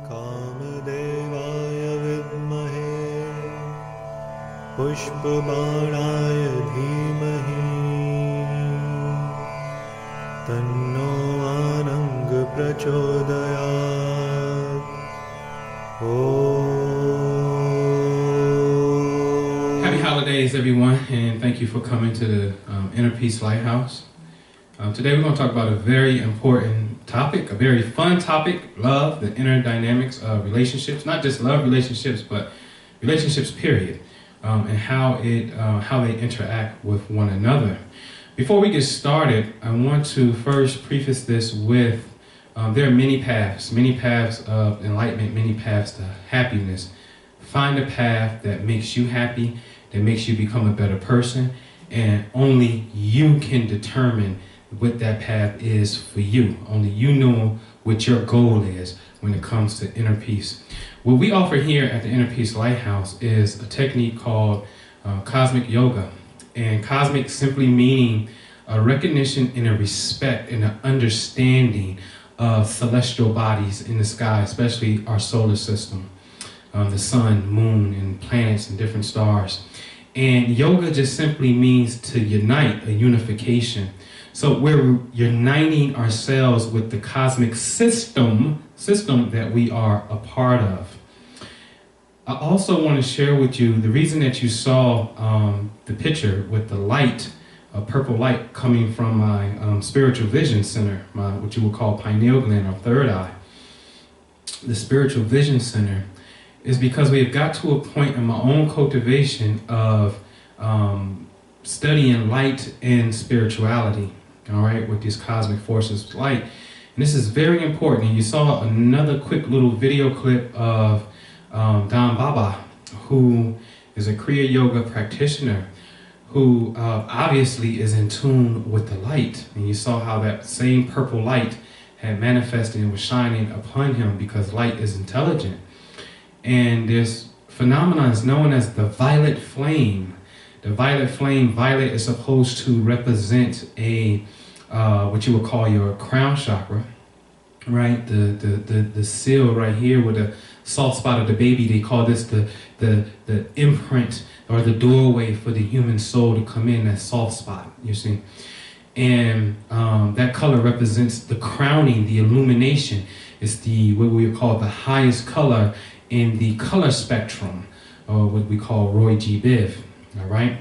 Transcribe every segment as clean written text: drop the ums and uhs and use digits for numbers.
कामदेवाय विद्महे पुष्पबाणाय धीमहि तन्नो आनंग प्रचोदयात्। Happy holidays, everyone, and thank you for coming to the Inner Peace Lighthouse. Today we're going to talk about a very important topic, a very fun topic, love, the inner dynamics of relationships, not just love relationships, but relationships period, and how they interact with one another. Before we get started, I want to first preface this with there are many paths of enlightenment, many paths to happiness. Find a path that makes you happy, that makes you become a better person, and only you can determine what that path is for you. Only you know what your goal is when it comes to inner peace. What we offer here at the Inner Peace Lighthouse is a technique called cosmic yoga. And cosmic simply meaning a recognition and a respect and an understanding of celestial bodies in the sky, especially our solar system, the sun, moon, and planets and different stars. And yoga just simply means to unite, a unification. So we're uniting ourselves with the cosmic system that we are a part of. I also want to share with you the reason that you saw the picture with the light, a purple light coming from my spiritual vision center, what you would call pineal gland or third eye. The spiritual vision center is because we have got to a point in my own cultivation of studying light and spirituality, all right, with these cosmic forces of light. And this is very important. And you saw another quick little video clip of Don Baba, who is a Kriya Yoga practitioner, who obviously is in tune with the light. And you saw how that same purple light had manifested and was shining upon him because light is intelligent. And this phenomenon is known as the violet flame. The violet flame, violet is supposed to represent a what you would call your crown chakra, right? The seal right here with the soft spot of the baby. They call this the imprint or the doorway for the human soul to come in, that soft spot, you see. And that color represents the crowning, the illumination. It's the what we would call the highest color in the color spectrum, or what we call Roy G. Biv, all right?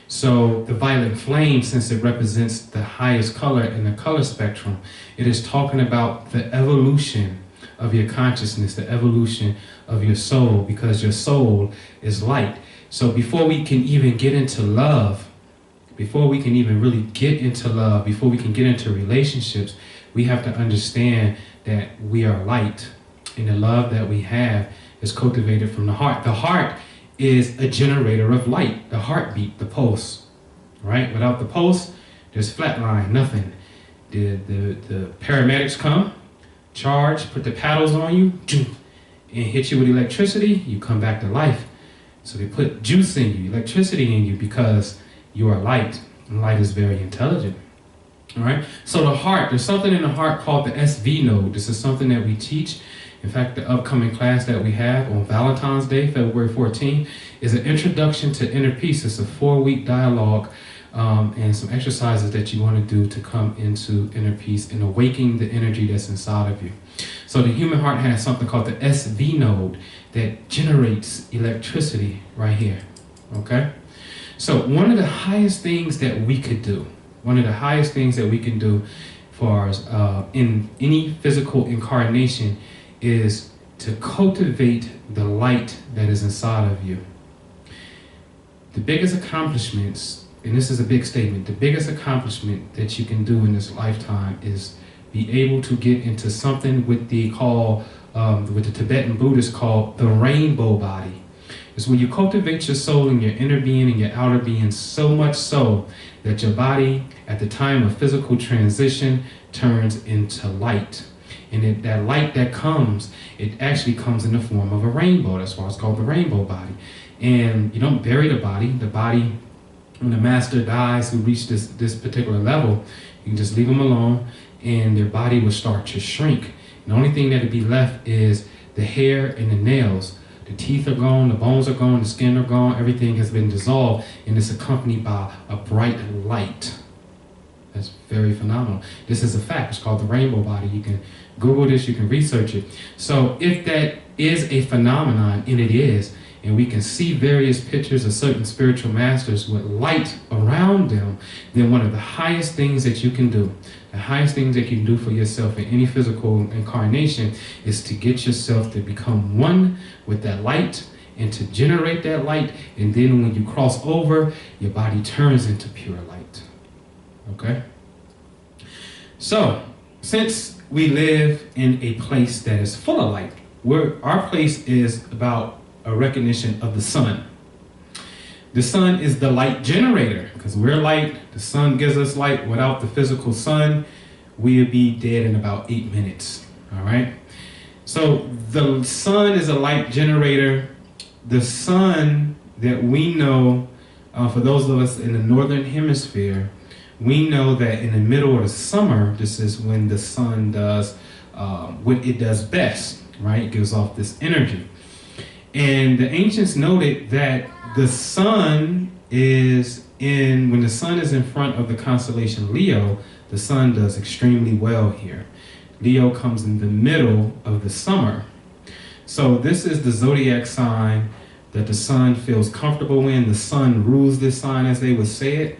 So the violet flame, since it represents the highest color in the color spectrum, it is talking about the evolution of your consciousness, the evolution of your soul, because your soul is light. So before we can even get into love, before we can even really get into love, before we can get into relationships, we have to understand that we are light, and the love that we have is cultivated from the heart. The heart is a generator of light, the heartbeat, the pulse, right? Without the pulse, there's flatline, nothing. The paramedics come, charge, put the paddles on you, and hit you with electricity, you come back to life. So they put juice in you, electricity in you, because you are light, and light is very intelligent, all right? So the heart, there's something in the heart called the SV node. This is something that we teach. In fact, the upcoming class that we have on Valentine's Day, February 14th, is an introduction to inner peace. It's a 4-week dialogue and some exercises that you want to do to come into inner peace and awaken the energy that's inside of you. So the human heart has something called the SV node that generates electricity right here, okay? So one of the highest things that we could do, for us in any physical incarnation is to cultivate the light that is inside of you. The biggest accomplishments, and this is a big statement, the biggest accomplishment that you can do in this lifetime is be able to get into something what the Tibetan Buddhists call the rainbow body. It's when you cultivate your soul and your inner being and your outer being so much so that your body at the time of physical transition turns into light. And that light that comes, it actually comes in the form of a rainbow. That's why it's called the rainbow body. And you don't bury the body. The body, when the master dies, who reached this particular level, you can just leave them alone and their body will start to shrink. The only thing that would be left is the hair and the nails. The teeth are gone, the bones are gone, the skin are gone, everything has been dissolved, and it's accompanied by a bright light. That's very phenomenal. This is a fact. It's called the rainbow body. You can Google this, you can research it. So if that is a phenomenon, and it is, and we can see various pictures of certain spiritual masters with light around them, then one of the highest things that you can do, the highest things that you can do for yourself in any physical incarnation, is to get yourself to become one with that light and to generate that light. And then when you cross over, your body turns into pure light. Okay? So, since we live in a place that is full of light, our place is about a recognition of the sun. The sun is the light generator, because we're light. The sun gives us light. Without the physical sun, we would be dead in about 8 minutes. All right? So the sun is a light generator. The sun that we know, for those of us in the northern hemisphere, we know that in the middle of the summer, this is when the sun does what it does best, right? It gives off this energy. And the ancients noted that the sun is when the sun is in front of the constellation Leo, the sun does extremely well here. Leo comes in the middle of the summer. So this is the zodiac sign that the sun feels comfortable in. The sun rules this sign, as they would say it.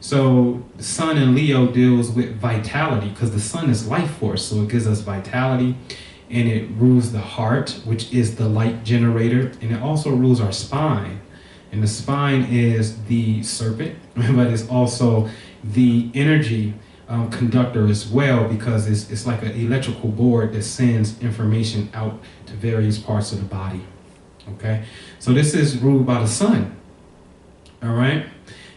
So the sun in Leo deals with vitality, because the sun is life force, so it gives us vitality. And it rules the heart, which is the light generator. And it also rules our spine. And the spine is the serpent, but it's also the energy conductor as well, because it's like an electrical board that sends information out to various parts of the body. Okay? So this is ruled by the sun. All right?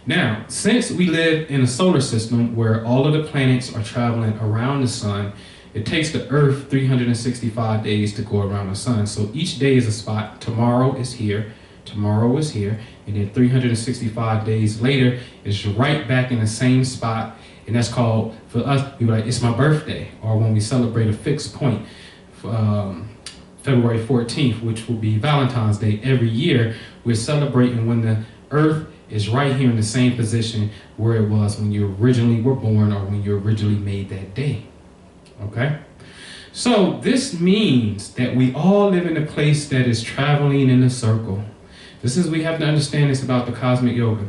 Now, since we live in a solar system where all of the planets are traveling around the sun, it takes the Earth 365 days to go around the sun. So each day is a spot. Tomorrow is here. Tomorrow is here. And then 365 days later, it's right back in the same spot. And that's called, for us, we like, it's my birthday. Or when we celebrate a fixed point, February 14th, which will be Valentine's Day. Every year, we're celebrating when the Earth is right here in the same position where it was when you originally were born or when you originally made that day. Okay? So this means that we all live in a place that is traveling in a circle. We have to understand this about the cosmic yoga,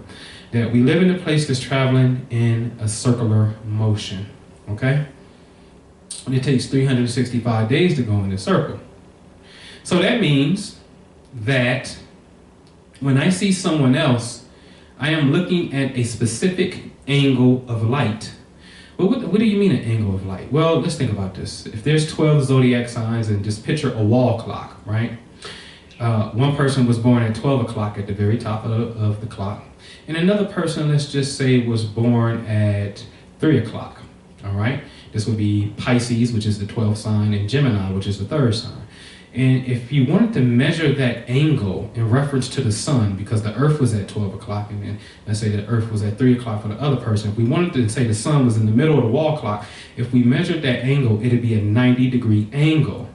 that we live in a place that's traveling in a circular motion. Okay? And it takes 365 days to go in a circle. So that means that when I see someone else, I am looking at a specific angle of light. Well, what do you mean an angle of light? Well, let's think about this. If there's 12 zodiac signs, and just picture a wall clock, right? One person was born at 12 o'clock at the very top of the clock. And another person, let's just say, was born at 3 o'clock, all right? This would be Pisces, which is the 12th sign, and Gemini, which is the 3rd sign. And if you wanted to measure that angle in reference to the sun, because the Earth was at 12 o'clock, and then let's say the Earth was at 3 o'clock for the other person, if we wanted to say the sun was in the middle of the wall clock, if we measured that angle, it'd be a 90-degree angle.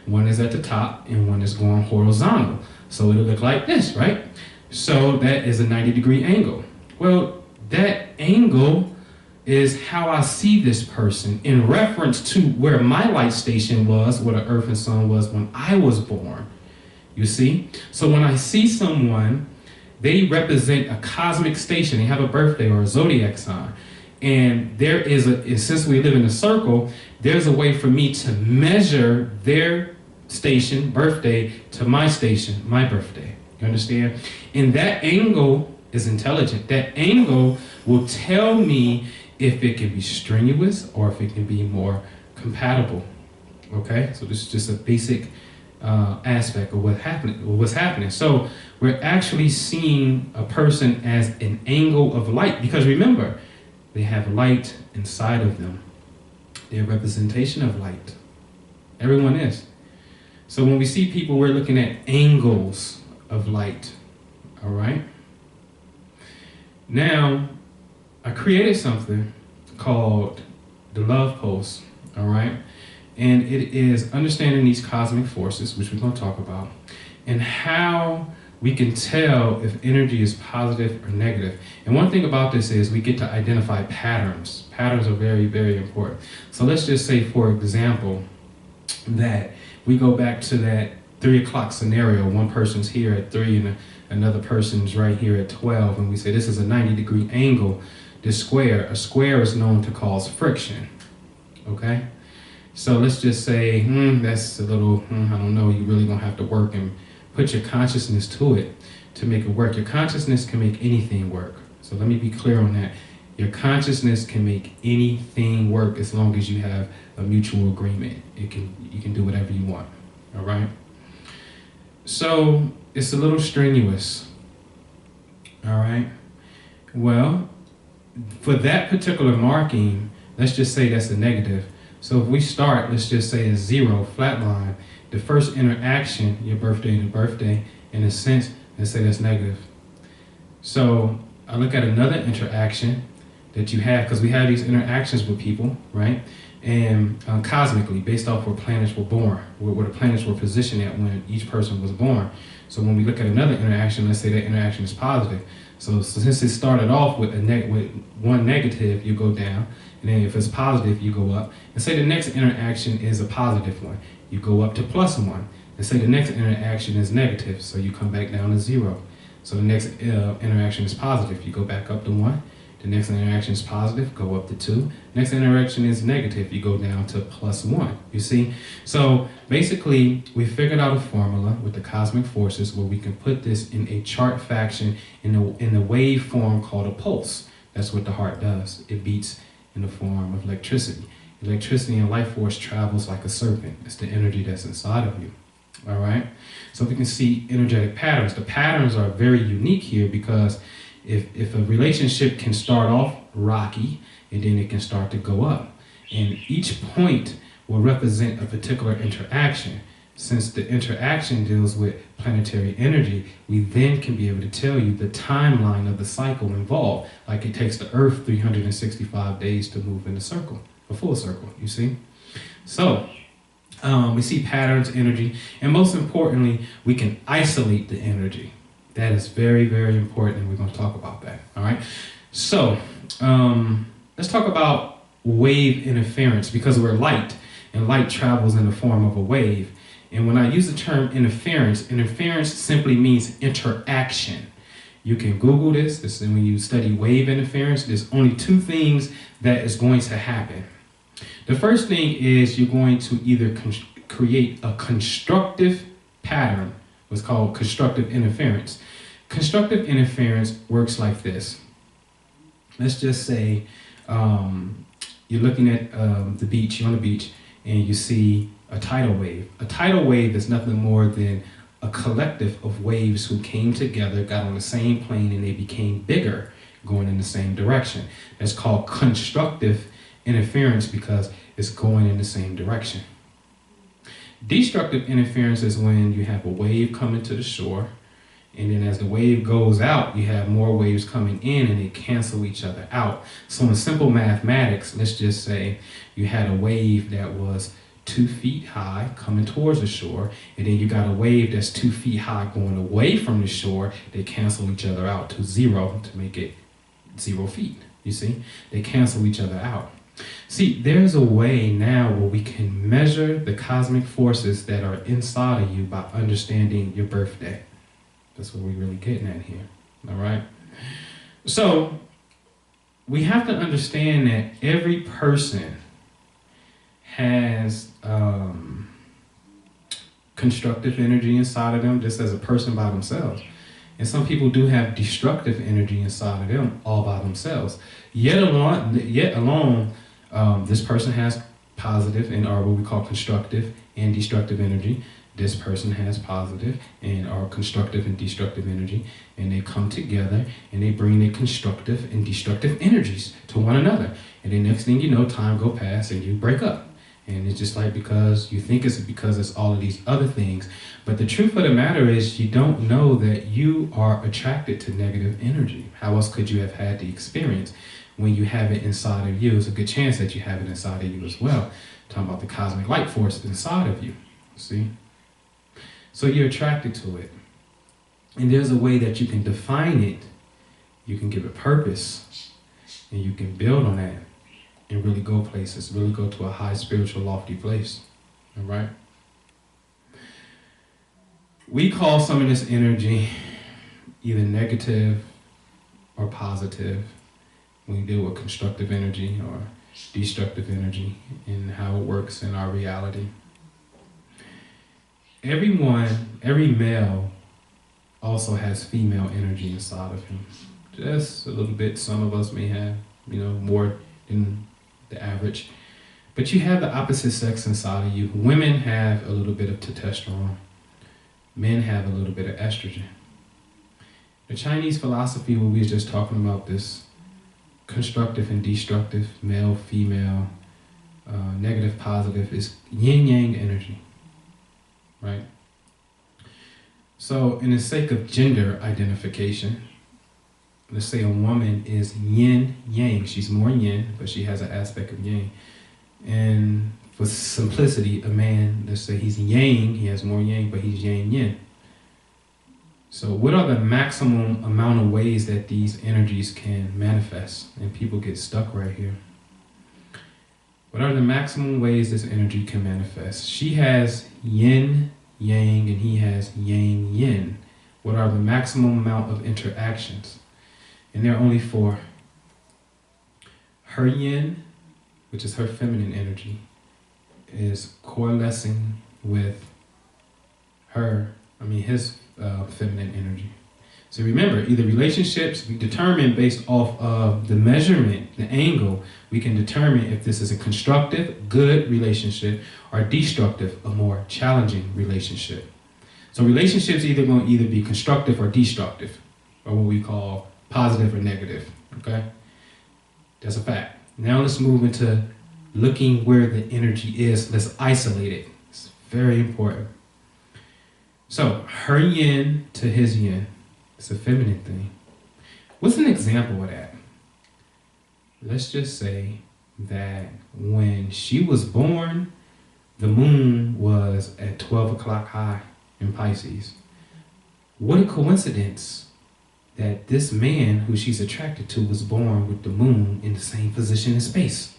One is at the top, and one is going horizontal. So it'll look like this, right? So that is a 90-degree angle. Well, that angle is how I see this person in reference to where my light station was, where the Earth and Sun was when I was born. You see? So when I see someone, they represent a cosmic station. They have a birthday or a zodiac sign. And there is since we live in a circle, there's a way for me to measure their station, birthday, to my station, my birthday. You understand? And that angle is intelligent. That angle will tell me if it can be strenuous or if it can be more compatible. Okay? So this is just a basic aspect of what's happening. So we're actually seeing a person as an angle of light, because remember, they have light inside of them. They're a representation of light. Everyone is. So when we see people, we're looking at angles of light. All right? Now, I created something called the Love Post. All right? And it is understanding these cosmic forces, which we're going to talk about, and how we can tell if energy is positive or negative. And one thing about this is we get to identify patterns. Patterns are very, very important. So let's just say, for example, that we go back to that 3 o'clock scenario. One person's here at 3 and another person's right here at 12. And we say this is a 90-degree angle. This square, a square is known to cause friction. Okay? So let's just say, that's a little, I don't know, you're really going to have to work and put your consciousness to it to make it work. Your consciousness can make anything work. So let me be clear on that. Your consciousness can make anything work as long as you have a mutual agreement. You can do whatever you want. All right? So it's a little strenuous. All right? Well, for that particular marking, let's just say that's a negative. So if we start, let's just say a 0, flat line, the first interaction, your birthday to birthday, in a sense, let's say that's negative. So I look at another interaction that you have, because we have these interactions with people, right? And cosmically, based off where planets were born, where the planets were positioned at when each person was born. So when we look at another interaction, let's say that interaction is positive. So since it started off with with one negative, you go down. And then if it's positive, you go up. And say the next interaction is a positive one. You go up to +1. And say the next interaction is negative, so you come back down to 0. So the next interaction is positive, you go back up to 1. The next interaction is positive, go up to 2. Next interaction is negative, you go down to +1. You see? So basically, we figured out a formula with the cosmic forces where we can put this in a chart faction in a wave form called a pulse. That's what the heart does. It beats in the form of electricity. Electricity and life force travels like a serpent. It's the energy that's inside of you. All right? So we can see energetic patterns. The patterns are very unique here because if a relationship can start off rocky and then it can start to go up. And each point will represent a particular interaction. Since the interaction deals with planetary energy, we then can be able to tell you the timeline of the cycle involved. Like it takes the Earth 365 days to move in a circle, a full circle, you see? So we see patterns, energy, and most importantly, we can isolate the energy. That is very, very important, and we're going to talk about that, all right? So let's talk about wave interference, because we're light, and light travels in the form of a wave. And when I use the term interference, interference simply means interaction. You can Google this. And when you study wave interference, there's only 2 things that is going to happen. The first thing is you're going to either create a constructive pattern, what's called constructive interference. Constructive interference works like this. Let's just say you're looking at the beach, you're on the beach, and you see a tidal wave. A tidal wave is nothing more than a collective of waves who came together, got on the same plane, and they became bigger, going in the same direction. That's called constructive interference because it's going in the same direction. Destructive interference is when you have a wave coming to the shore, and then as the wave goes out, you have more waves coming in and they cancel each other out. So in simple mathematics, let's just say you had a wave that was 2 feet high coming towards the shore, and then you got a wave that's 2 feet high going away from the shore. They cancel each other out to 0 to make it 0 feet. You see? They cancel each other out. See, there's a way now where we can measure the cosmic forces that are inside of you by understanding your birthday. That's what we're really getting at here. All right? So, we have to understand that every person has constructive energy inside of them just as a person by themselves. And some people do have destructive energy inside of them all by themselves. Yet alone, this person has positive and or what we call constructive and destructive energy. This person has positive and or constructive and destructive energy, and they come together and they bring their constructive and destructive energies to one another. And then next thing you know, time go past and you break up. And it's just like because you think it's because it's all of these other things. But the truth of the matter is you don't know that you are attracted to negative energy. How else could you have had the experience when you have it inside of you? It's a good chance that you have it inside of you as well. talking about the cosmic light force inside of you, see? So you're attracted to it. And there's a way that you can define it, you can give it purpose, and you can build on that and really go places, really go to a high spiritual lofty place, all right? We call some of this energy either negative or positive when we deal with constructive energy or destructive energy and how it works in our reality. Every male also has female energy inside of him. Just a little bit. Some of us may have, more than the average. But you have the opposite sex inside of you. Women have a little bit of testosterone. Men have a little bit of estrogen. The Chinese philosophy, when we were just talking about this constructive and destructive, male, female, negative, positive, is yin-yang energy, right? So in the sake of gender identification, let's say a woman is yin-yang. She's more yin, but she has an aspect of yang. And for simplicity, a man, let's say he's yang, he has more yang, but he's yang-yin. So what are the maximum amount of ways that these energies can manifest? And people get stuck right here. What are the maximum ways this energy can manifest? She has yin, yang, and he has yang, yin. What are the maximum amount of interactions? And there are only 4. Her yin, which is her feminine energy, is coalescing with his feminine energy. So remember, either relationships we determine based off of the measurement, the angle, we can determine if this is a constructive, good relationship or destructive, a more challenging relationship. So relationships either going to either be constructive or destructive, or what we call positive or negative, okay? That's a fact. Now let's move into looking where the energy is. Let's isolate it. It's very important. So her yin to his yin, it's a feminine thing. What's an example of that? Let's just say that when she was born, the moon was at 12 o'clock high in Pisces. What a coincidence that this man who she's attracted to was born with the moon in the same position in space.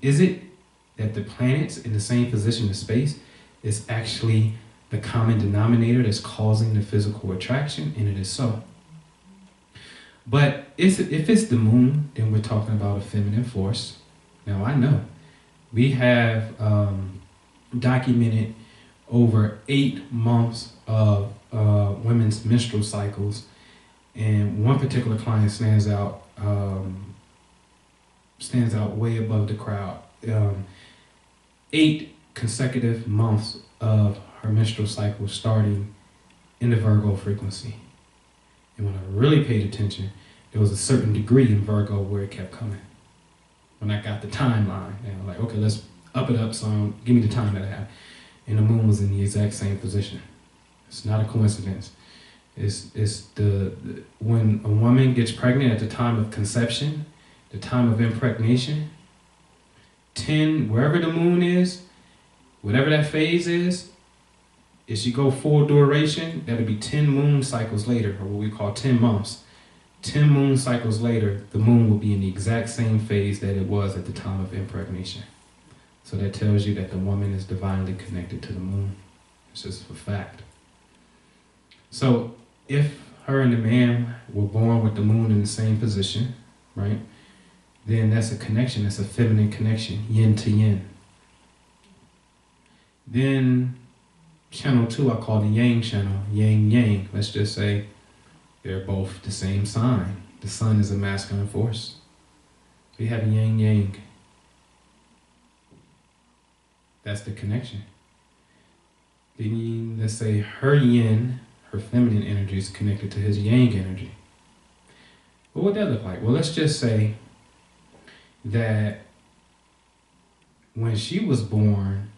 Is it that the planets in the same position in space is actually the common denominator that's causing the physical attraction? And it is so. But if it's the moon, then we're talking about a feminine force. Now I know we have documented over 8 months of women's menstrual cycles, and one particular client stands out way above the crowd. 8 consecutive months of her menstrual cycle starting in the Virgo frequency. And when I really paid attention, there was a certain degree in Virgo where it kept coming. When I got the timeline, and I'm like, okay, let's up it up some, give me the time that I have. And the moon was in the exact same position. It's not a coincidence. It's when a woman gets pregnant at the time of conception, the time of impregnation, 10, wherever the moon is, whatever that phase is, if she go full duration, that'll be 10 moon cycles later, or what we call 10 months. 10 moon cycles later, the moon will be in the exact same phase that it was at the time of impregnation. So that tells you that the woman is divinely connected to the moon. It's just a fact. So if her and the man were born with the moon in the same position, right, then that's a connection, that's a feminine connection, yin to yin. Then channel 2, I call the yang channel, yang yang. Let's just say they're both the same sign. The sun is a masculine force. We have yang yang. That's the connection. Then let's say her yin, her feminine energy, is connected to his yang energy. What would that look like? Well, let's just say that when she was born,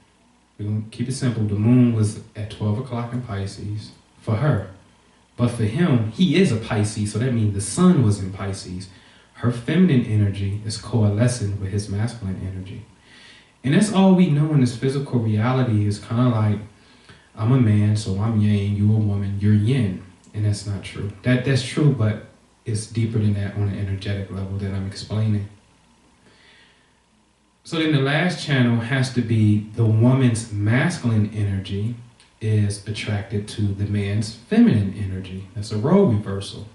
we're going to keep it simple, the moon was at 12 o'clock in Pisces for her. But for him, he is a Pisces, so that means the sun was in Pisces. Her feminine energy is coalescing with his masculine energy. And that's all we know in this physical reality is kind of like, I'm a man, so I'm yang, you a woman, you're yin. And that's not true. That's true, but it's deeper than that on an energetic level that I'm explaining. So then the last channel has to be the woman's masculine energy is attracted to the man's feminine energy. That's a role reversal.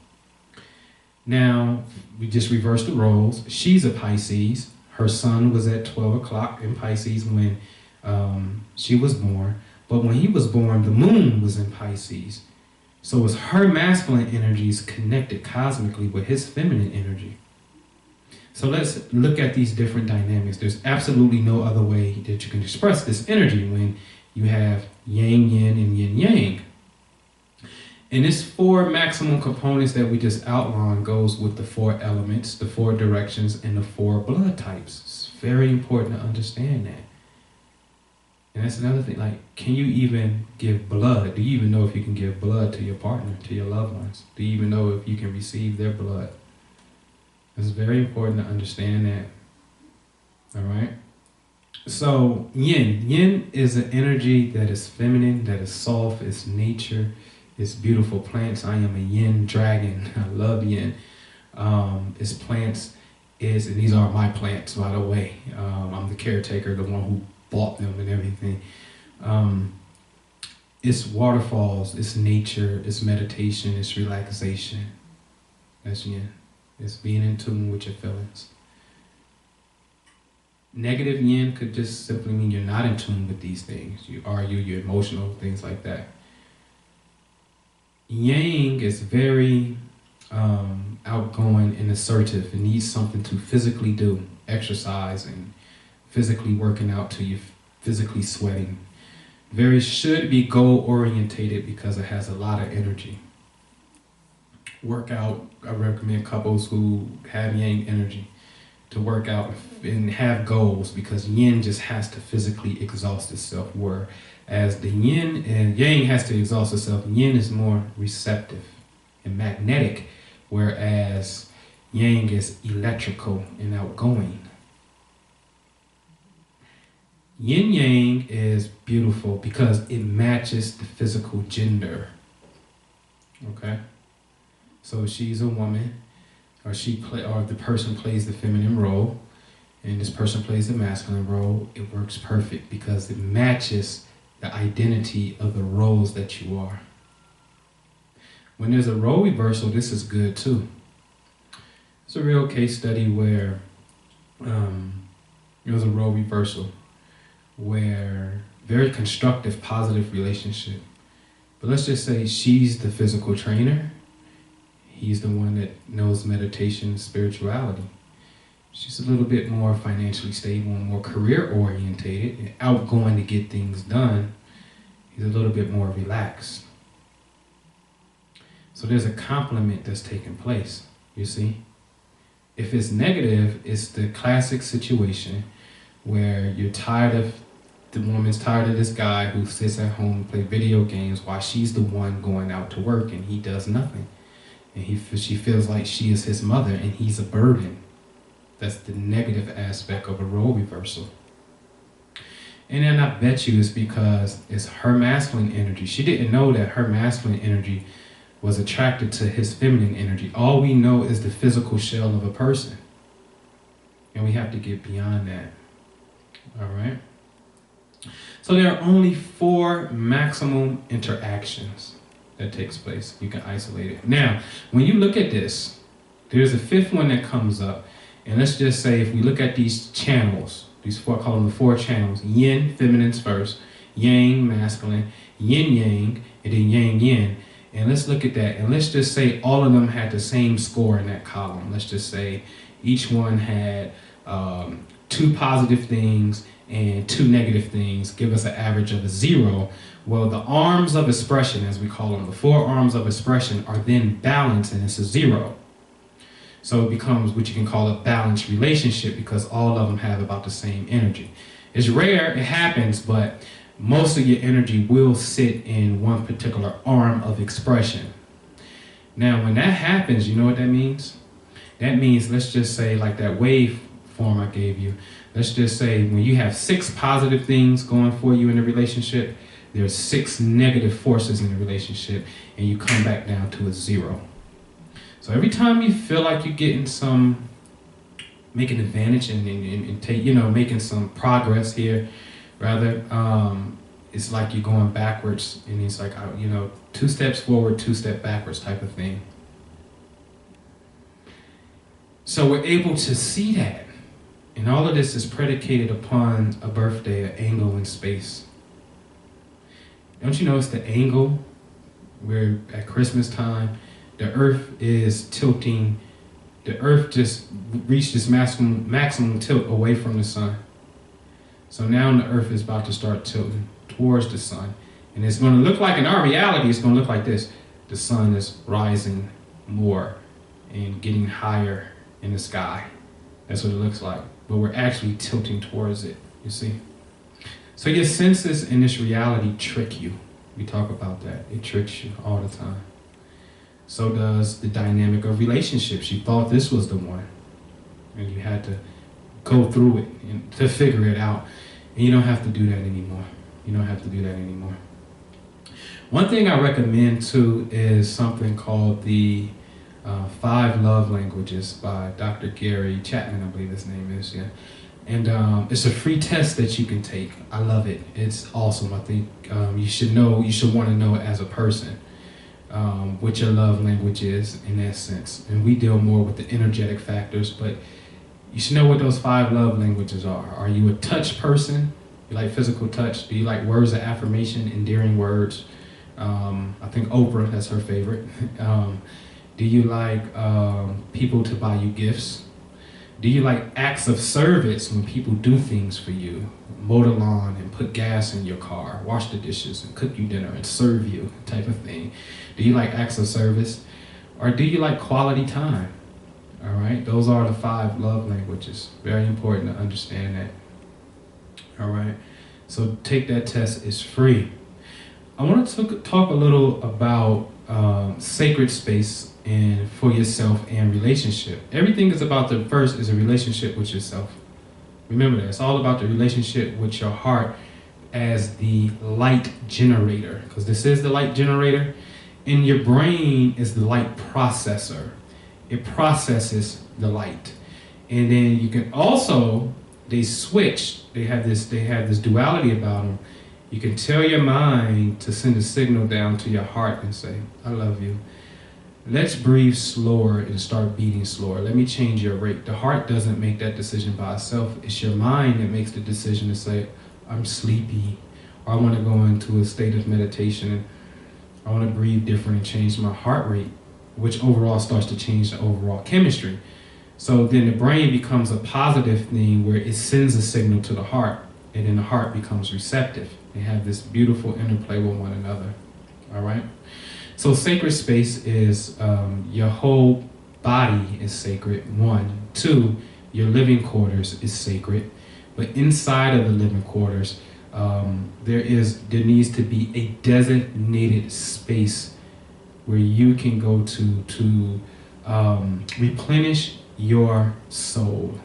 Now, we just reverse the roles. She's a Pisces. Her sun was at 12 o'clock in Pisces when she was born. But when he was born, the moon was in Pisces. So it's her masculine energies connected cosmically with his feminine energy. So let's look at these different dynamics. There's absolutely no other way that you can express this energy when you have yang yin and yin yang. And this 4 maximum components that we just outlined goes with the 4 elements, the 4 directions, and the 4 blood types. It's very important to understand that. And that's another thing, like, can you even give blood? Do you even know if you can give blood to your partner, to your loved ones? Do you even know if you can receive their blood? It's very important to understand that. All right? So, yin. Yin is an energy that is feminine, that is soft, it's nature, it's beautiful plants. I am a yin dragon. I love yin. It's plants, and these are my plants, by the way. I'm the caretaker, the one who bought them and everything. It's waterfalls, it's nature, it's meditation, it's relaxation. That's yin. It's being in tune with your feelings. Negative yin could just simply mean you're not in tune with these things. You argue, you're emotional, things like that. Yang is very outgoing and assertive. It needs something to physically do, exercising, physically working out till you're physically sweating. Very should be goal orientated because it has a lot of energy. Workout, I recommend couples who have yang energy to work out and have goals because yin just has to physically exhaust itself, whereas the yin and yang has to exhaust itself. Yin is more receptive and magnetic, whereas yang is electrical and outgoing. Yin yang is beautiful because it matches the physical gender. Okay? So she's a woman, or the person plays the feminine role, and this person plays the masculine role. It works perfect because it matches the identity of the roles that you are. When there's a role reversal, this is good too. It's a real case study where it was a role reversal, where very constructive, positive relationship. But let's just say she's the physical trainer. He's the one that knows meditation and spirituality. She's a little bit more financially stable and more career orientated and outgoing to get things done. He's a little bit more relaxed. So there's a complement that's taking place, you see? If it's negative, it's the classic situation where the woman's tired of this guy who sits at home and plays video games while she's the one going out to work and he does nothing. And she feels like she is his mother and he's a burden. That's the negative aspect of a role reversal. And then I bet you it's because it's her masculine energy. She didn't know that her masculine energy was attracted to his feminine energy. All we know is the physical shell of a person. And we have to get beyond that. All right? So there are only 4 maximum interactions that takes place. You can isolate it. Now, when you look at this, there's a 5th one that comes up. And let's just say if we look at these channels, these 4, call them the 4 channels. Yin, feminine's first. Yang, masculine. Yin, yang. And then yang, yin. And let's look at that. And let's just say all of them had the same score in that column. Let's just say each one had 2 positive things and 2 negative things, give us an average of a 0. Well, the arms of expression, as we call them, the 4 arms of expression are then balanced and it's a 0. So it becomes what you can call a balanced relationship because all of them have about the same energy. It's rare, it happens, but most of your energy will sit in one particular arm of expression. Now, when that happens, you know what that means? That means, let's just say like that wave form I gave you, Let's just say when you have 6 positive things going for you in a relationship, there's 6 negative forces in the relationship, and you come back down to a 0. So every time you feel like you're getting making advantage and take, making some progress here, rather, it's like you're going backwards, and it's like, 2 steps forward, 2 steps backwards type of thing. So we're able to see that. And all of this is predicated upon a birthday, an angle in space. Don't you notice the angle where at Christmas time, the earth is tilting, the earth just reached its maximum tilt away from the sun. So now the earth is about to start tilting towards the sun. And it's going to look like, in our reality, it's going to look like this. The sun is rising more and getting higher in the sky. That's what it looks like. But we're actually tilting towards it, you see? So your senses in this reality trick you. We talk about that. It tricks you all the time. So does the dynamic of relationships. You thought this was the one, and you had to go through it and to figure it out. And you don't have to do that anymore. You don't have to do that anymore. One thing I recommend too is something called the 5 Love Languages by Dr. Gary Chapman, I believe his name is, yeah. And it's a free test that you can take. I love it. It's awesome. I think you should want to know as a person what your love language is in that sense. And we deal more with the energetic factors, but you should know what those 5 love languages are. Are you a touch person? You like physical touch? Do you like words of affirmation, endearing words? I think Oprah, that's her favorite. Do you like people to buy you gifts? Do you like acts of service when people do things for you? Mow the lawn and put gas in your car, wash the dishes and cook you dinner and serve you, type of thing. Do you like acts of service? Or do you like quality time? All right, those are the 5 love languages. Very important to understand that. All right, so take that test, it's free. I want to talk a little about sacred space and for yourself and relationship. Everything is about first is a relationship with yourself. Remember that. It's all about the relationship with your heart as the light generator, because this is the light generator, and your brain is the light processor. It processes the light. And then you can also, they have this duality about them. You can tell your mind to send a signal down to your heart and say, I love you. Let's breathe slower and start beating slower. Let me change your rate. The heart doesn't make that decision by itself. It's your mind that makes the decision to say, I'm sleepy, or I want to go into a state of meditation, and I want to breathe different and change my heart rate, which overall starts to change the overall chemistry. So then the brain becomes a positive thing where it sends a signal to the heart, and then the heart becomes receptive. They have this beautiful interplay with one another. All right? So sacred space is your whole body is sacred, 1. 2, your living quarters is sacred. But inside of the living quarters, there needs to be a designated space where you can go to replenish your soul.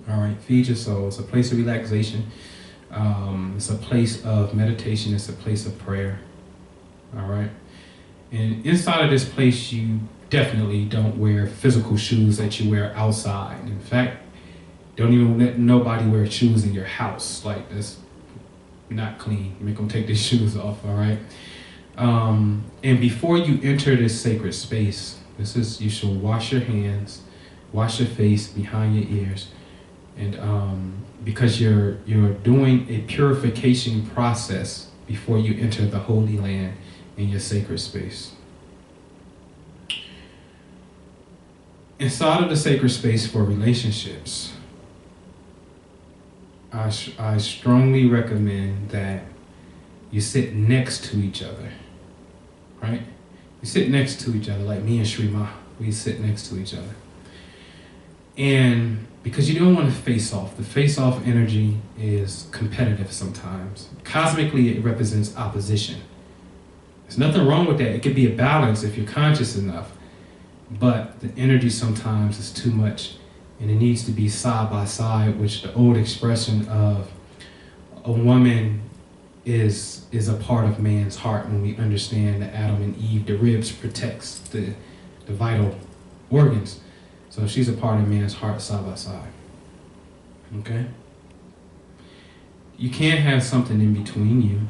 All right, feed your soul. It's a place of relaxation. It's a place of meditation. It's a place of prayer. All right. And inside of this place, you definitely don't wear physical shoes that you wear outside. In fact, don't even let nobody wear shoes in your house. Like, that's not clean. Make them take their shoes off, all right? And before you enter this sacred space, you should wash your hands, wash your face behind your ears, and because you're doing a purification process before you enter the Holy Land in your sacred space. Inside of the sacred space for relationships, I strongly recommend that you sit next to each other, right? You sit next to each other, like me and Shrima, we sit next to each other. And because you don't want to face off. The face-off energy is competitive sometimes. Cosmically, it represents opposition. There's nothing wrong with that. It could be a balance if you're conscious enough. But the energy sometimes is too much, and it needs to be side by side, which the old expression of a woman is a part of man's heart. When we understand that Adam and Eve, the ribs protects the vital organs. So she's a part of man's heart side by side. Okay? You can't have something in between you.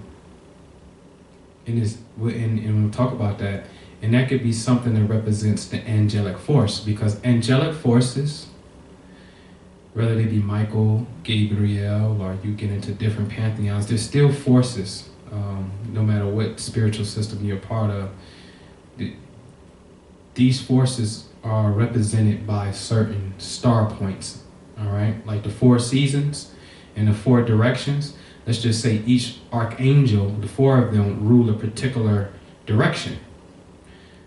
And we'll talk about that. And that could be something that represents the angelic force, because angelic forces, whether they be Michael, Gabriel, or you get into different pantheons, they're still forces, no matter what spiritual system you're part of. These forces are represented by certain star points, all right? Like the 4 seasons and the 4 directions. Let's just say each archangel, the 4 of them, rule a particular direction.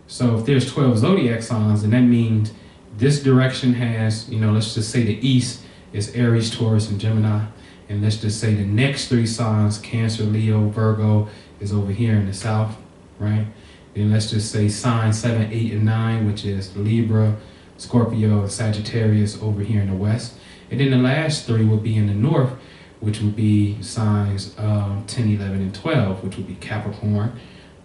So if there's 12 zodiac signs, then that means this direction has, let's just say the east is Aries, Taurus, and Gemini. And let's just say the next 3 signs, Cancer, Leo, Virgo, is over here in the south, right? Then let's just say signs 7, 8, and 9, which is Libra, Scorpio, and Sagittarius over here in the west. And then the last 3 would be in the north, which would be signs 10, 11, and 12, which would be Capricorn,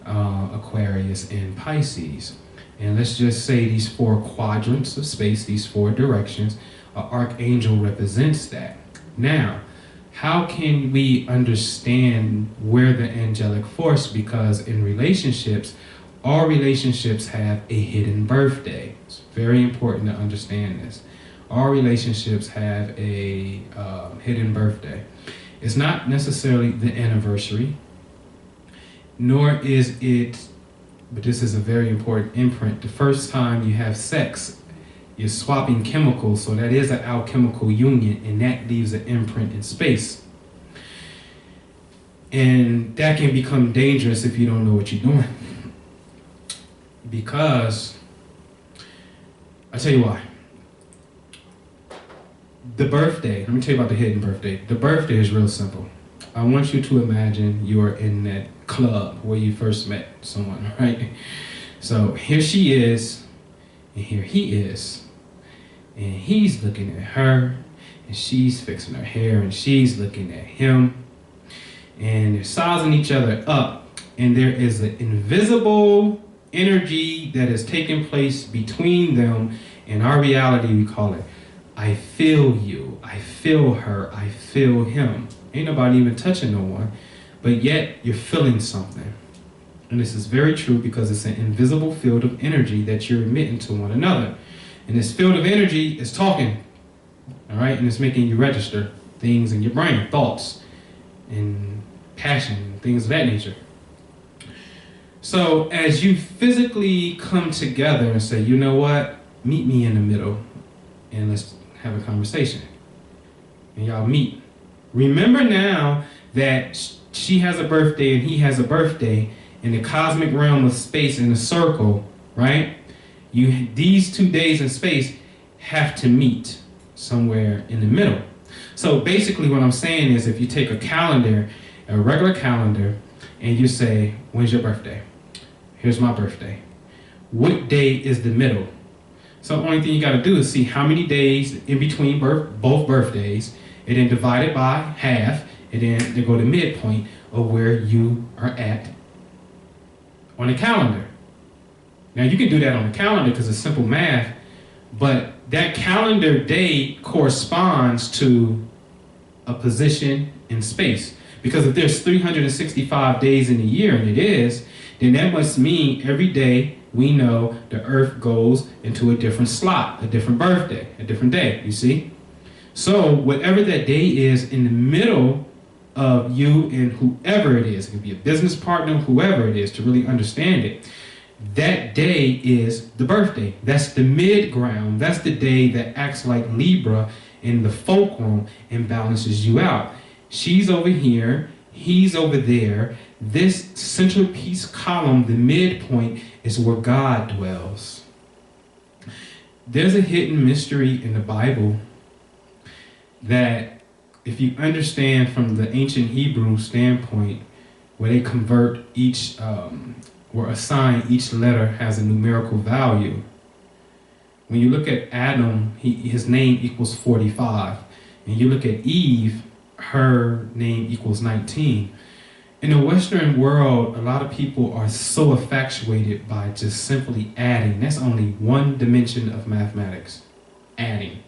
Aquarius, and Pisces. And let's just say these 4 quadrants of space, these 4 directions, an archangel represents that. Now, how can we understand where the angelic force? Because in relationships, all relationships have a hidden birthday. It's very important to understand this. All relationships have a hidden birthday. It's not necessarily the anniversary, nor is it, but this is a very important imprint, the first time you have sex, you're swapping chemicals, so that is an alchemical union, and that leaves an imprint in space. And that can become dangerous if you don't know what you're doing. Because, I'll tell you why. The birthday, let me tell you about the hidden birthday. The birthday is real simple. I want you to imagine you are in that club where you first met someone, right? So here she is, and here he is. And he's looking at her, and she's fixing her hair, and she's looking at him. And they're sizing each other up, and there is an invisible energy that is taking place between them. In our reality, we call it, I feel you, I feel her, I feel him. Ain't nobody even touching no one, but yet you're feeling something. And this is very true because it's an invisible field of energy that you're emitting to one another. And this field of energy is talking, all right? And it's making you register things in your brain, thoughts and passion, and things of that nature. So as you physically come together and say, you know what, meet me in the middle and let's have a conversation. And y'all meet. Remember now that she has a birthday and he has a birthday in the cosmic realm of space in a circle, right? These 2 days in space have to meet somewhere in the middle. So basically what I'm saying is, if you take a calendar, a regular calendar, and you say, when's your birthday? Here's my birthday. What day is the middle? So the only thing you got to do is see how many days in between both birthdays, and then divide it by half, and then they go to midpoint of where you are at on the calendar. Now you can do that on the calendar because it's simple math, but that calendar date corresponds to a position in space. Because if there's 365 days in a year, and it is, then that must mean every day we know the earth goes into a different slot, a different birthday, a different day, you see? So whatever that day is in the middle of you and whoever it is, it could be a business partner, whoever it is, to really understand it, that day is the birthday. That's the mid-ground. That's the day that acts like Libra in the fulcrum and balances you out. She's over here, he's over there. This central piece column, the midpoint, is where God dwells. There's a hidden mystery in the Bible that, if you understand from the ancient Hebrew standpoint, where they convert or assign each letter has a numerical value. When you look at Adam, his name equals 45. And you look at Eve, her name equals 19. In the Western world, a lot of people are so infatuated by just simply adding. That's only one dimension of mathematics, adding.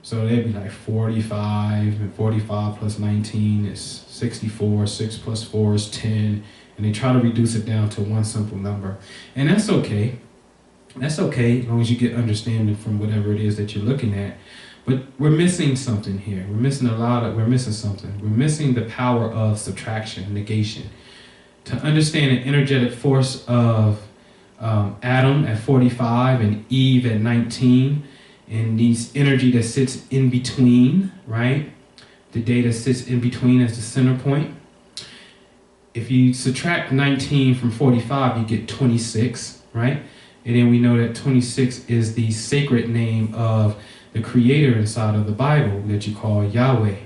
So they'd be like 45, and 45 plus 19 is 64, 6 plus 4 is 10, and they try to reduce it down to one simple number. And that's okay. That's okay, as long as you get understanding from whatever it is that you're looking at. But we're missing something here. We're missing something. We're missing the power of subtraction, negation. To understand the energetic force of Adam at 45 and Eve at 19, and these energy that sits in between, right? The data sits in between as the center point. If you subtract 19 from 45, you get 26, right? And then we know that 26 is the sacred name of the creator inside of the Bible that you call Yahweh.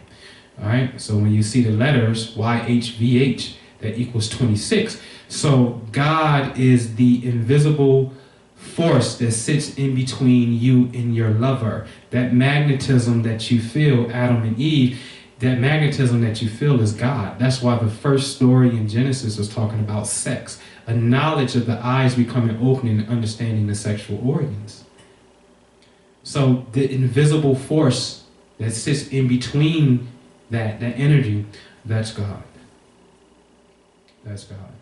All right, so when you see the letters YHVH, that equals 26. So God is the invisible force that sits in between you and your lover. That magnetism that you feel, Adam and Eve, that magnetism that you feel is God. That's why the first story in Genesis was talking about sex, a knowledge of the eyes becoming open and understanding the sexual organs. So the invisible force that sits in between that energy, that's God. That's God.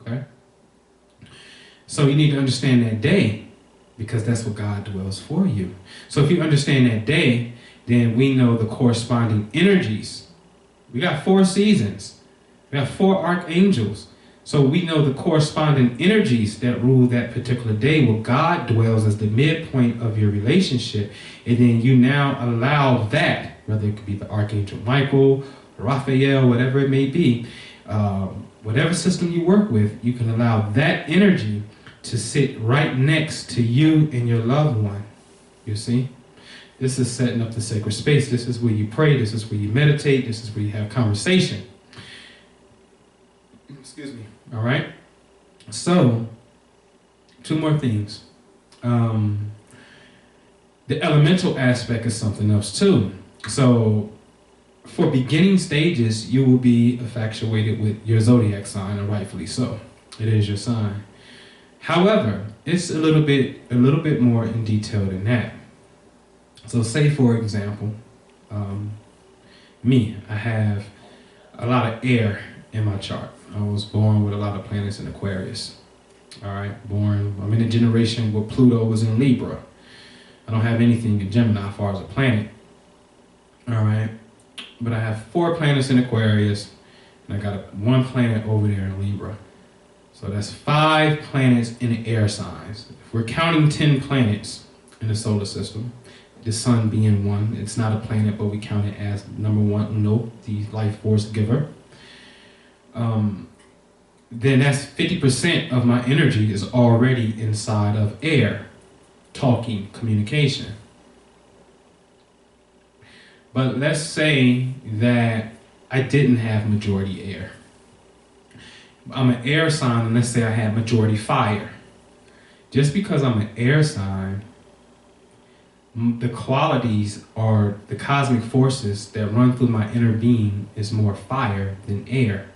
Okay? So you need to understand that day, because that's what God dwells for you. So if you understand that day, then we know the corresponding energies. We got 4 seasons. We got 4 archangels. So we know the corresponding energies that rule that particular day. Well, God dwells as the midpoint of your relationship. And then you now allow that, whether it could be the Archangel Michael, Raphael, whatever it may be, whatever system you work with, you can allow that energy to sit right next to you and your loved one. You see? This is setting up the sacred space. This is where you pray. This is where you meditate. This is where you have conversation. Excuse me. All right? So, 2 more things. The elemental aspect is something else too. So, for beginning stages, you will be infatuated with your zodiac sign, and rightfully so. It is your sign. However, it's a little bit more in detail than that. So say, for example, me, I have a lot of air in my chart. I was born with a lot of planets in Aquarius. All right, I'm in a generation where Pluto was in Libra. I don't have anything in Gemini as far as a planet. All right, but I have 4 planets in Aquarius, and I got 1 planet over there in Libra. So that's 5 planets in the air signs. If we're counting 10 planets in the solar system, the sun being 1, it's not a planet, but we count it as number 1, Uno, the life force giver. Then that's 50% of my energy is already inside of air, talking, communication. But let's say that I didn't have majority air. I'm an air sign, and let's say I had majority fire. Just because I'm an air sign, the qualities or the cosmic forces that run through my inner being is more fire than air.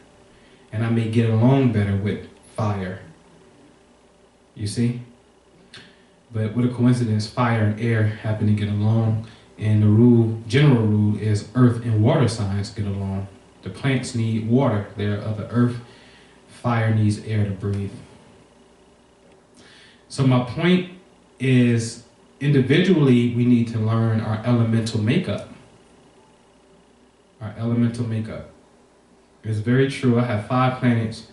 And I may get along better with fire. You see? But what a coincidence, fire and air happen to get along. And the general rule is earth and water signs get along. The plants need water. They're of the earth. Fire needs air to breathe. So my point is, individually, we need to learn our elemental makeup. Our elemental makeup. It's very true. I have 5 planets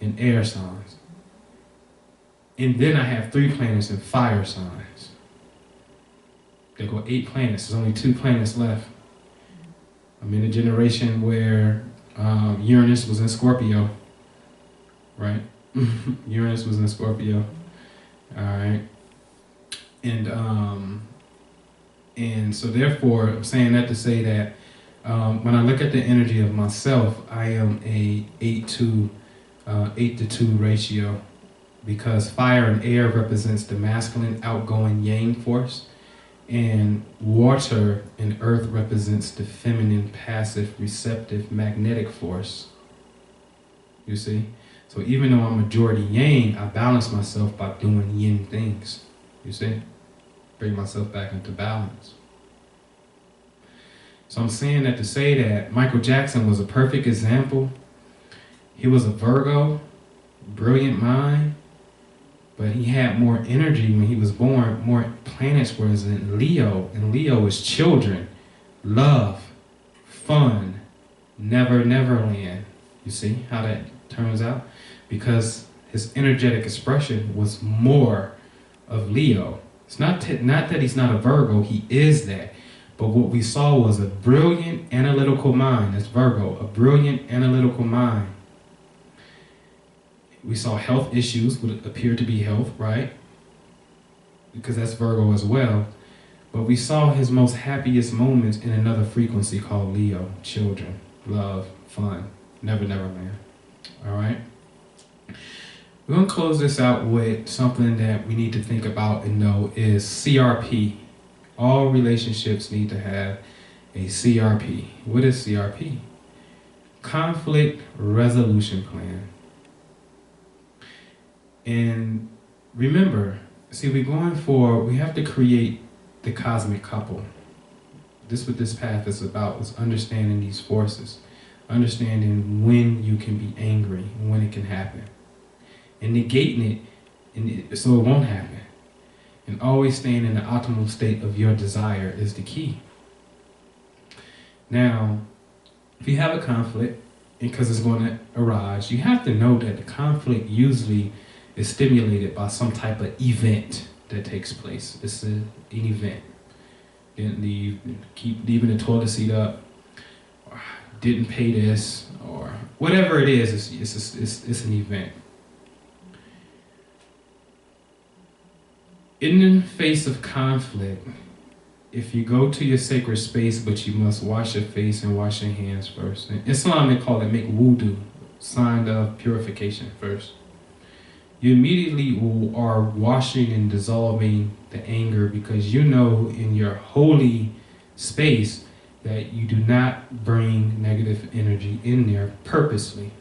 in air signs. And then I have 3 planets in fire signs. There go 8 planets. There's only 2 planets left. I'm in a generation where Uranus was in Scorpio. Right? Uranus was in Scorpio. All right. And so therefore, I'm saying that to say that when I look at the energy of myself, I am a 8 to 2 ratio because fire and air represents the masculine, outgoing yang force, and water and earth represents the feminine, passive, receptive, magnetic force. You see? So even though I'm majority yang, I balance myself by doing yin things. You see? Bring myself back into balance. So I'm saying that to say that Michael Jackson was a perfect example. He was a Virgo, brilliant mind, but he had more energy when he was born. More planets were in Leo, and Leo is children, love, fun, neverland. You see how that turns out? Because his energetic expression was more of Leo. It's not that he's not a Virgo, he is that. But what we saw was a brilliant analytical mind. That's Virgo, a brilliant analytical mind. We saw health issues would appear to be health, right? Because that's Virgo as well. But we saw his most happiest moments in another frequency called Leo, children, love, fun, neverland. All right? We're going to close this out with something that we need to think about and know is CRP. All relationships need to have a CRP. What is CRP? Conflict Resolution Plan. And remember, see, we have to create the cosmic couple. This what this path is about, is understanding these forces. Understanding when you can be angry, when it can happen. And negating it so it won't happen. And always staying in the optimal state of your desire is the key. Now, if you have a conflict, because it's going to arise, you have to know that the conflict usually is stimulated by some type of event that takes place. It's an event. Didn't leave, keep leaving the toilet seat up, or didn't pay this, or whatever it is, it's an event. In the face of conflict, if you go to your sacred space, but you must wash your face and wash your hands first. In Islam, they call it make wudu, sign of purification first. You immediately are washing and dissolving the anger because you know in your holy space that you do not bring negative energy in there purposely.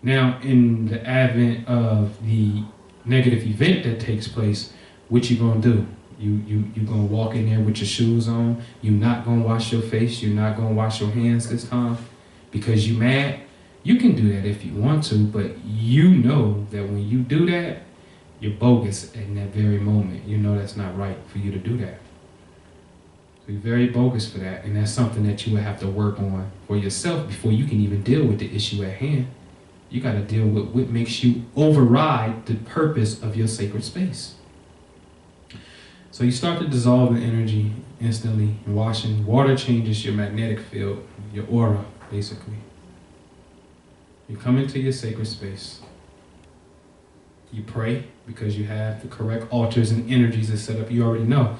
Now, in the advent of the negative event that takes place, what you gonna do? You gonna walk in there with your shoes on? You not gonna wash your face? You not gonna wash your hands this time because you mad? You can do that if you want to, but you know that when you do that, you're bogus in that very moment. You know that's not right for you to do that. So you're very bogus for that, and that's something that you will have to work on for yourself before you can even deal with the issue at hand. You got to deal with what makes you override the purpose of your sacred space. So you start to dissolve the energy instantly, and washing. Water changes your magnetic field, your aura, basically. You come into your sacred space. You pray because you have the correct altars and energies that set up. You already know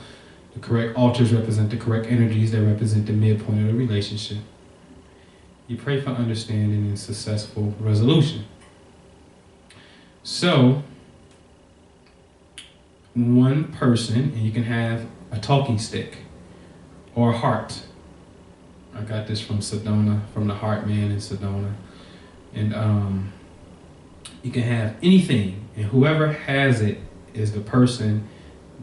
the correct altars represent the correct energies that represent the midpoint of the relationship. You pray for understanding and successful resolution. So, one person, and you can have a talking stick or a heart. I got this from Sedona, from the Heart Man in Sedona. And you can have anything, and whoever has it is the person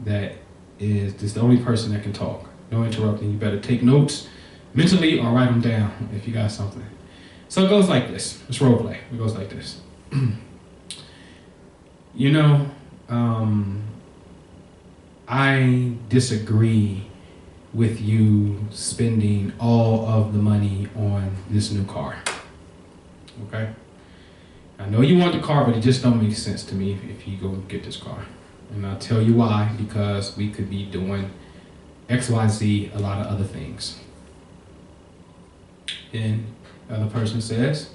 that is just the only person that can talk. No interrupting. You better take notes mentally or write them down if you got something. So it goes like this. It's role play. It goes like this. You know, I disagree with you spending all of the money on this new car. Okay? I know you want the car, but it just don't make sense to me if you go get this car. And I'll tell you why, because we could be doing X, Y, Z, a lot of other things. And the other person says,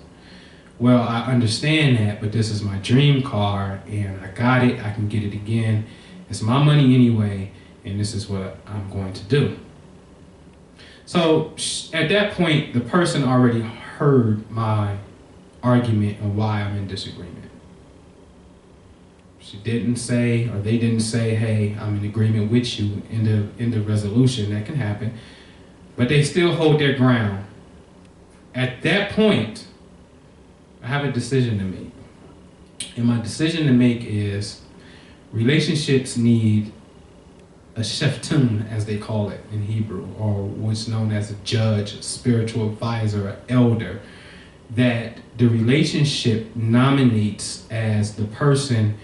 well, I understand that, but this is my dream car, and I got it, I can get it again. It's my money anyway, and this is what I'm going to do. So at that point, the person already heard my argument and why I'm in disagreement. She didn't say, or they didn't say, hey, I'm in agreement with you in the resolution. That can happen. But they still hold their ground. At that point, I have a decision to make. And my decision to make is relationships need a sheftun, as they call it in Hebrew, or what's known as a judge, a spiritual advisor, an elder, that the relationship nominates as the person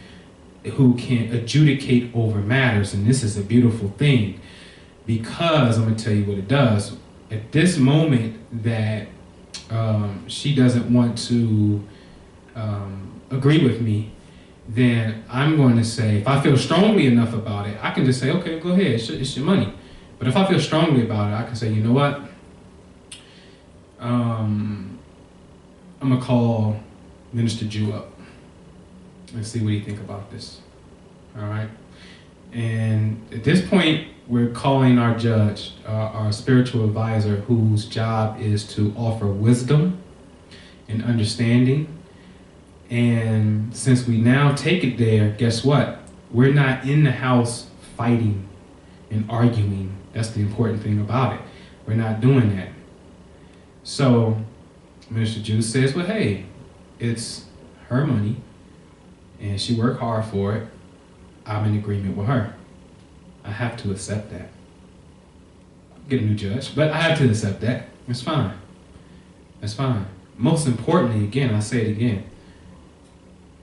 who can adjudicate over matters. And this is a beautiful thing, because I'm going to tell you what it does. At this moment that she doesn't want to agree with me, then I'm going to say, if I feel strongly enough about it, I can just say, okay, go ahead, it's your money. But if I feel strongly about it, I can say, you know what? I'm going to call Minister Jew up and see what he think about this. All right? And at this point, we're calling our judge, our spiritual advisor, whose job is to offer wisdom and understanding. And since we now take it there, guess what? We're not in the house fighting and arguing. That's the important thing about it. We're not doing that. So Minister Jew says, well, hey, it's her money and she worked hard for it. I'm in agreement with her. I have to accept that. Get a new judge, but I have to accept that. It's fine. That's fine. Most importantly, again, I say it again,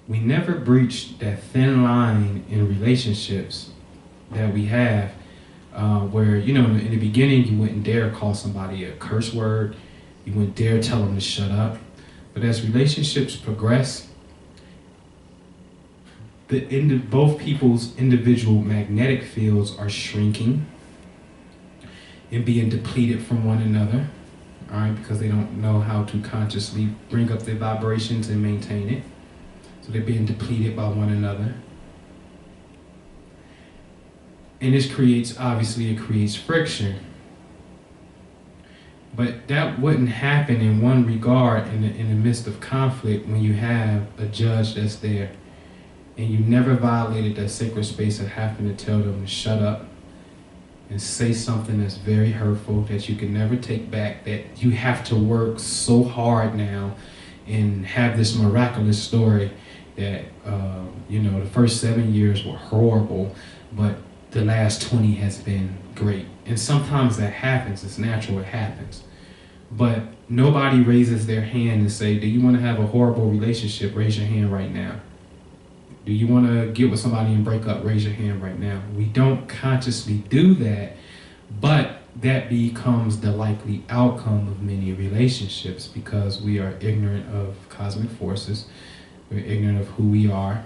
we never breach that thin line in relationships that we have where, you know, in the beginning, you wouldn't dare call somebody a curse word. You wouldn't dare tell them to shut up. But as relationships progress, both people's individual magnetic fields are shrinking and being depleted from one another, all right, because they don't know how to consciously bring up their vibrations and maintain it. So they're being depleted by one another. And this obviously it creates friction. But that wouldn't happen in one regard in the midst of conflict when you have a judge that's there and you never violated that sacred space of having to tell them to shut up and say something that's very hurtful that you can never take back, that you have to work so hard now and have this miraculous story that, you know, the first 7 years were horrible, but the last 20 has been great. And sometimes that happens, it's natural, it happens. But nobody raises their hand and say, do you want to have a horrible relationship? Raise your hand right now. Do you want to get with somebody and break up? Raise your hand right now. We don't consciously do that, but that becomes the likely outcome of many relationships because we are ignorant of cosmic forces. We're ignorant of who we are.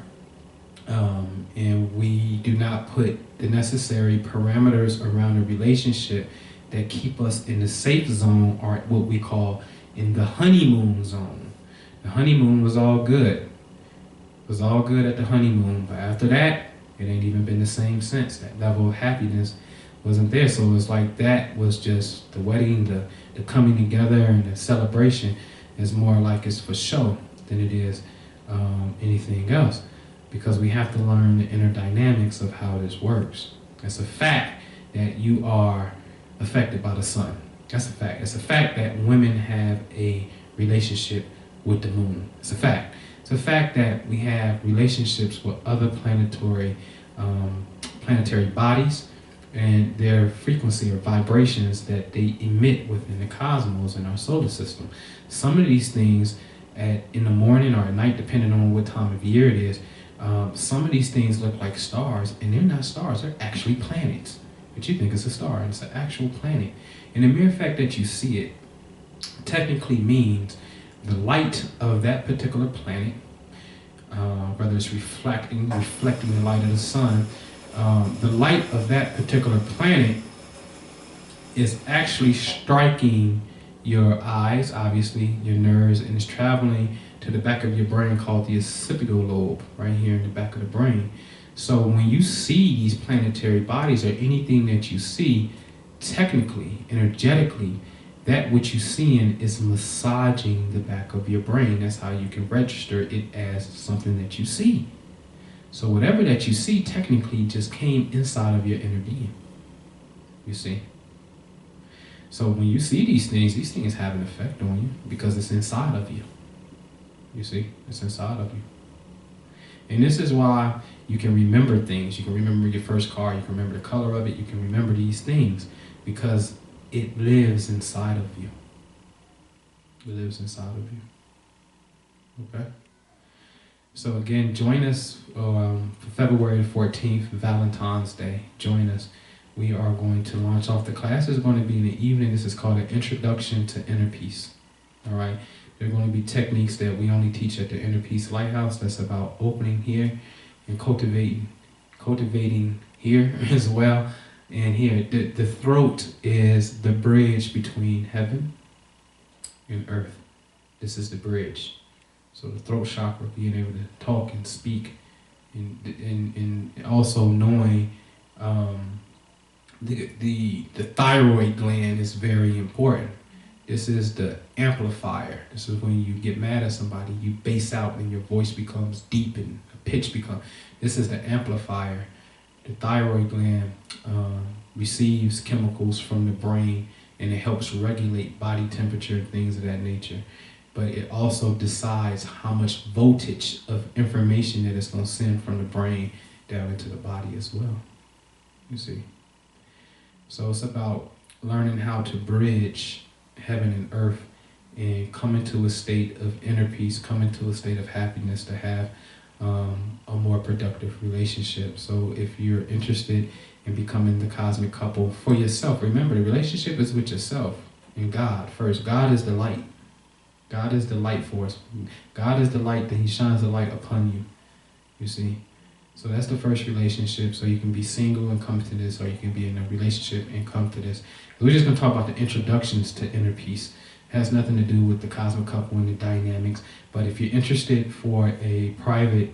And we do not put the necessary parameters around a relationship that keep us in the safe zone, or what we call in the honeymoon zone. The honeymoon was all good. It was all good at the honeymoon, but after that, it ain't even been the same since. That level of happiness wasn't there. So it's like that was just the wedding, the coming together and the celebration is more like it's for show than it is anything else. Because we have to learn the inner dynamics of how this works. It's a fact that you are affected by the sun. That's a fact. It's a fact that women have a relationship with the moon. It's a fact. It's a fact that we have relationships with other planetary bodies and their frequency or vibrations that they emit within the cosmos in our solar system. Some of these things in the morning or at night, depending on what time of year it is, some of these things look like stars, and they're not stars, they're actually planets. But you think it's a star, and it's an actual planet. And the mere fact that you see it technically means the light of that particular planet, whether it's reflecting the light of the sun, the light of that particular planet is actually striking your eyes, obviously, your nerves, and it's traveling to the back of your brain called the occipital lobe, right here in the back of the brain. So when you see these planetary bodies or anything that you see, technically, energetically, that which you're seeing is massaging the back of your brain. That's how you can register it as something that you see. So whatever that you see technically just came inside of your inner being. You see? So when you see these things have an effect on you because it's inside of you. You see? It's inside of you. And this is why you can remember things. You can remember your first car. You can remember the color of it. You can remember these things because it lives inside of you. It lives inside of you. Okay? So again, join us for February 14th, Valentine's Day. Join us. We are going to launch off. The class is going to be in the evening. This is called an Introduction to Inner Peace. All right? There are going to be techniques that we only teach at the Inner Peace Lighthouse. That's about opening here and cultivating here as well. And here, the throat is the bridge between heaven and earth. This is the bridge. So the throat chakra, being able to talk and speak, and also knowing the thyroid gland is very important. This is the amplifier. This is when you get mad at somebody, you bass out and your voice becomes deep and pitch becomes. This is the amplifier. The thyroid gland receives chemicals from the brain and it helps regulate body temperature and things of that nature. But it also decides how much voltage of information that it's going to send from the brain down into the body as well. You see? So it's about learning how to bridge heaven and earth and come into a state of inner peace, come into a state of happiness to have a more productive relationship. So if you're interested in becoming the cosmic couple for yourself, remember the relationship is with yourself and God first. God is the light. God is the light for us. God is the light that He shines the light upon you. You see? So that's the first relationship. So you can be single and come to this, or you can be in a relationship and come to this. We're just going to talk about the introductions to inner peace. It has nothing to do with the cosmic couple and the dynamics. But if you're interested for a private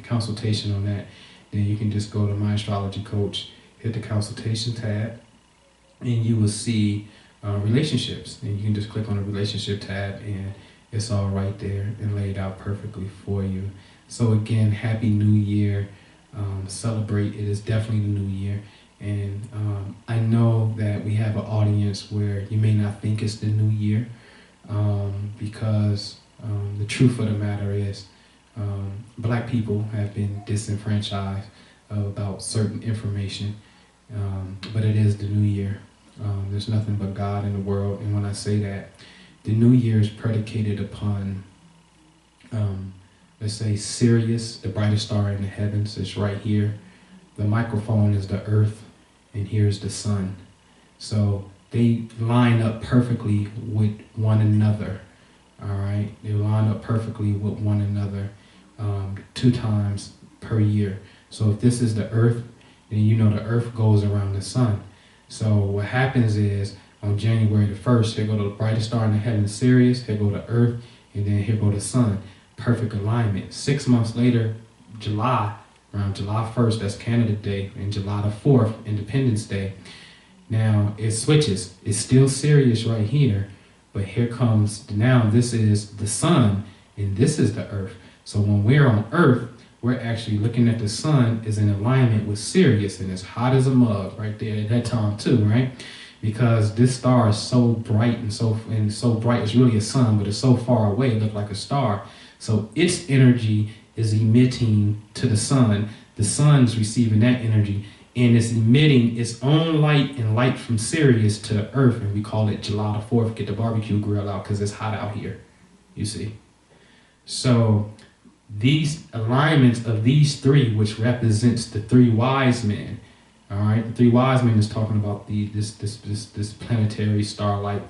consultation on that, then you can just go to My Astrology Coach, hit the consultation tab, and you will see relationships. And you can just click on the relationship tab, and it's all right there and laid out perfectly for you. So again, Happy New Year. Celebrate. It is definitely the new year. And I know that we have an audience where you may not think it's the new year because the truth of the matter is Black people have been disenfranchised about certain information, but it is the new year. There's nothing but God in the world, and when I say that, the new year is predicated upon let's say Sirius, the brightest star in the heavens, is right here. The microphone is the earth, and here's the sun. So they line up perfectly with one another. All right, they line up perfectly with one another 2 times per year. So if this is the earth, then you know the earth goes around the sun. So what happens is on January the 1st, here go the brightest star in the heavens, Sirius, here go the earth, and then here go the sun. Perfect alignment. 6 months later, July, around July 1st, that's Canada Day, and July the 4th, Independence Day. Now it switches. It's still Sirius right here, but here comes, now this is the sun, and this is the earth. So when we're on earth, we're actually looking at the sun is in alignment with Sirius, and it's hot as a mug right there at that time too, right? Because this star is so bright and so bright, it's really a sun, but it's so far away, it looks like a star. So its energy is emitting to the sun's receiving that energy, and it's emitting its own light and light from Sirius to the earth, and we call it July the 4th, get the barbecue grill out because it's hot out here, you see. So these alignments of these 3, which represents the 3 wise men, all right, the 3 wise men is talking about this planetary starlight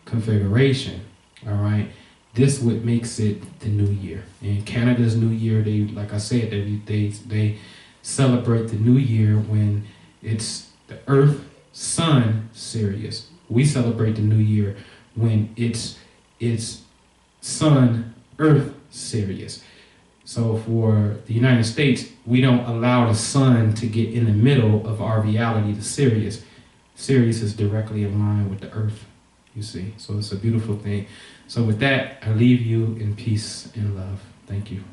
configuration, all right. This what makes it the new year. In Canada's new year, they, like I said, they celebrate the new year when it's the earth, sun, Sirius. We celebrate the new year when it's sun, earth, Sirius. So for the United States, we don't allow the sun to get in the middle of our reality, the Sirius. Sirius is directly aligned with the earth, you see. So it's a beautiful thing. So with that, I leave you in peace and love. Thank you.